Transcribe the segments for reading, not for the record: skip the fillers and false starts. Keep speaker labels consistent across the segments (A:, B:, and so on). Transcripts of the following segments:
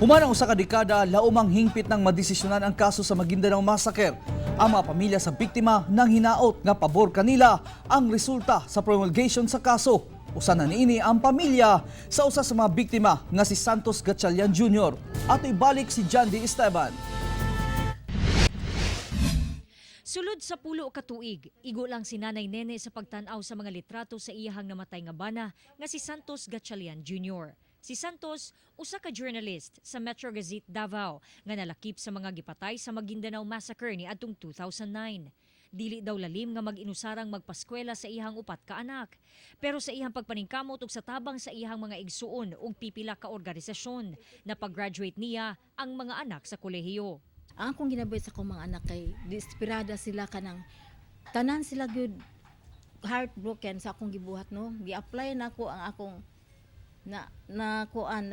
A: Human ang usa ka dekada, laumang hingpit ng madesisyonan ang kaso sa Maguindanao Massacre. Ang mga pamilya sa biktima nang hinaot nga pabor kanila ang resulta sa promulgation sa kaso. Usa na niini ang pamilya sa usa sa mga biktima nga si Santos Gatchalian Jr. Ato ibalik si Jandy Esteban.
B: Sulod sa pulo ka tuig, igo lang si Nanay Nene sa pagtanaw sa mga litrato sa iyahang namatay nga bana nga si Santos Gatchalian Jr. Si Santos, usa ka journalist sa Metro Gazette Davao nga nalakip sa mga gipatay sa Maguindanao Massacre ni adtong 2009. Dili daw lalim nga mag-inusarang magpaskwela sa iyang upat ka anak. Pero sa iyang pagpaningkamot ug sa tabang sa iyang mga igsuon ug pipila ka organisasyon, napag-graduate niya ang mga anak sa kolehiyo.
C: Ang akong ginabuhi sa akong mga anak kay desperada sila kanang tanan sila gyud heartbroken sa akong gibuhat no. Gi-apply na ako ang akong na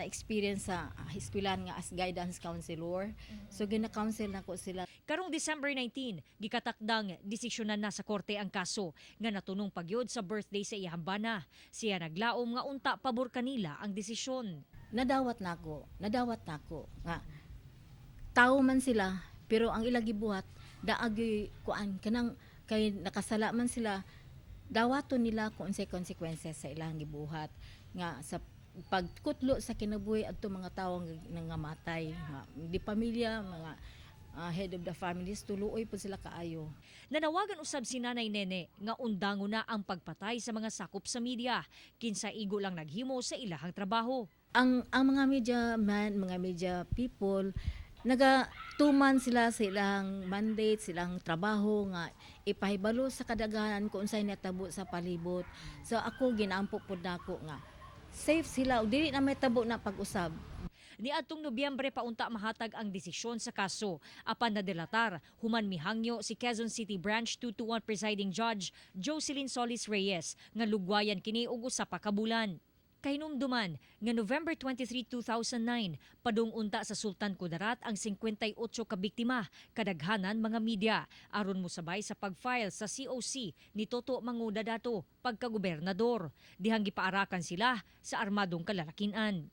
C: experience sa eskwelahan nga as guidance counselor. So gina-counsel nako sila.
B: Karong December 19, gikatakdang desisyonan na sa korte ang kaso nga natunong pagyod sa birthday sa iyang bana. Siya naglaom nga unta pabor kanila ang desisyon.
C: Nadawat nako nga tao man sila pero ang ilang gibuhat daagi kuan kanang kay nakasala man sila dawaton nila kung unsay consequences sa ilang gibuhat nga sa pagkutlo sa kinabuhi adto mga tawo nga nangamatay nga di pamilya mga head of the families tuloy po sila kaayo.
B: Nanawagan usab si Nanay Nene nga undango na ang pagpatay sa mga sakop sa media kinsa igo lang naghimo sa ilahang trabaho.
C: Ang mga media man, mga media people nagatuman sila sa ilang mandate, silang trabaho nga ipahibalo sa kadaghanan kung unsay natabo sa palibot. So ako ginaampo pud nako nga safe sila ug dili na may tabo na pag-usab.
B: Niadtong Nobyembre paunta mahatag ang desisyon sa kaso. Apan nadelatar, human mihangyo si Quezon City Branch 221 Presiding Judge Jocelyn Solis Reyes nga lugwayan kini og usa pa ka bulan. Kahinumduman nga November 23, 2009, padung unta sa Sultan Kudarat ang 58 ka biktima, kadaghanan mga media, aron musabay sa pag-file sa COC ni Toto Manguda dato pagkagobernador. Dihang gipaarakan sila sa armadong kalalakinan.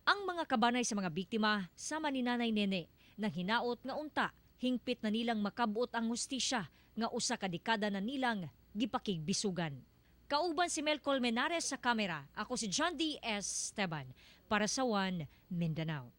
B: Ang mga kabanay sa mga biktima sama ni Nanay Nene nang hinaot nga unta hingpit na nilang makabuot ang hustisya nga usa ka dekada na nilang gipakigbisugan. Kauban si Mel Colmenares sa kamera. Ako si Jandy Esteban para sa One Mindanao.